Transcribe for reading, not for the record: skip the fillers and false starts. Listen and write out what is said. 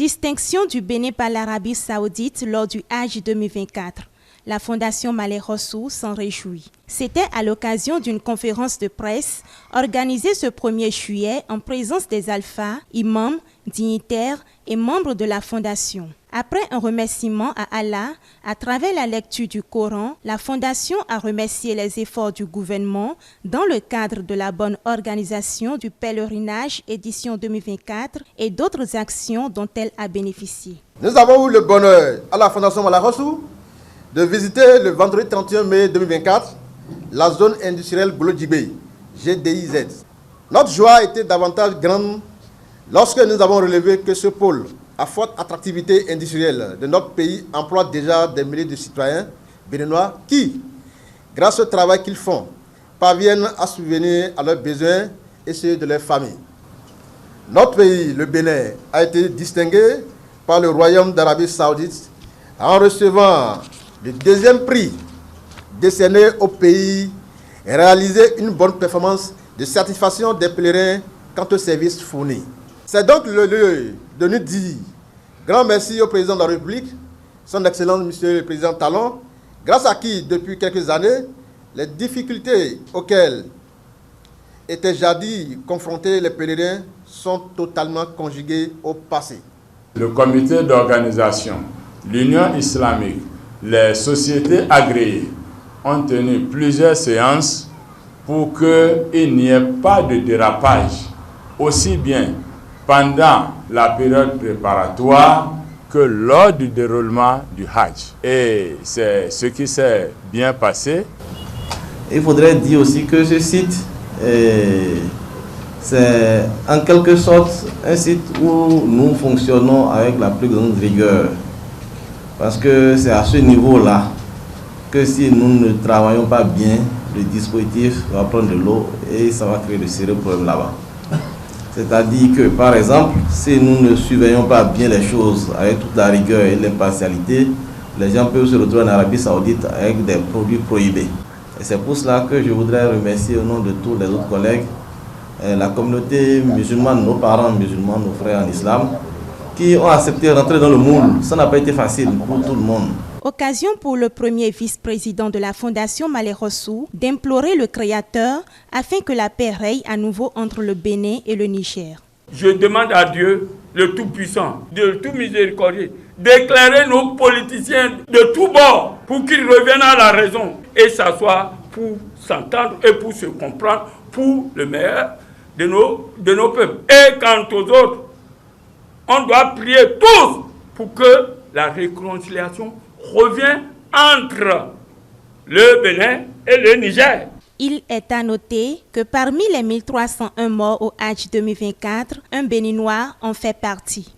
Distinction du Bénin par l'Arabie Saoudite lors du Hajj 2024. La Fondation Maleh Rossou s'en réjouit. C'était à l'occasion d'une conférence de presse organisée ce 1er juillet en présence des alphas, imams, dignitaires et membres de la Fondation. Après un remerciement à Allah, à travers la lecture du Coran, la Fondation a remercié les efforts du gouvernement dans le cadre de la bonne organisation du pèlerinage édition 2024 et d'autres actions dont elle a bénéficié. Nous avons eu le bonheur à la Fondation Maleh Rossou de visiter le vendredi 31 mai 2024 la zone industrielle Bolo-Djibé, GDIZ. Notre joie était davantage grande lorsque nous avons relevé que ce pôle à forte attractivité industrielle de notre pays emploie déjà des milliers de citoyens béninois qui, grâce au travail qu'ils font, parviennent à subvenir à leurs besoins et ceux de leurs familles. Notre pays, le Bénin, a été distingué par le Royaume d'Arabie Saoudite en recevant le 2e prix décerné au pays et réaliser une bonne performance de satisfaction des pèlerins quant aux services fournis. C'est donc le lieu de nous dire grand merci au président de la République, son Excellence Monsieur le Président Talon, grâce à qui, depuis quelques années, les difficultés auxquelles étaient jadis confrontés les pèlerins sont totalement conjuguées au passé. Le comité d'organisation, l'Union islamique, les sociétés agréées ont tenu plusieurs séances pour qu'il n'y ait pas de dérapage, aussi bien pendant la période préparatoire que lors du déroulement du Hajj. Et c'est ce qui s'est bien passé. Il faudrait dire aussi que ce site, c'est en quelque sorte un site où nous fonctionnons avec la plus grande rigueur. Parce que c'est à ce niveau-là que si nous ne travaillons pas bien, le dispositif va prendre de l'eau et ça va créer de sérieux problèmes là-bas. C'est-à-dire que, par exemple, si nous ne surveillons pas bien les choses avec toute la rigueur et l'impartialité, les gens peuvent se retrouver en Arabie Saoudite avec des produits prohibés. Et c'est pour cela que je voudrais remercier au nom de tous les autres collègues, la communauté musulmane, nos parents musulmans, nos frères en islam, qui ont accepté de rentrer dans le moule. Ça n'a pas été facile pour tout le monde. Occasion pour le premier vice-président de la Fondation Maleh Rossou d'implorer le Créateur afin que la paix règne à nouveau entre le Bénin et le Niger. Je demande à Dieu, le Tout-Puissant, le Tout-Miséricordieux, d'éclairer nos politiciens de tous bords pour qu'ils reviennent à la raison et s'assoient pour s'entendre et pour se comprendre pour le meilleur de nos peuples. Et quant aux autres, on doit prier tous pour que la réconciliation revienne entre le Bénin et le Niger. Il est à noter que parmi les 1301 morts au Hajj 2024, un Béninois en fait partie.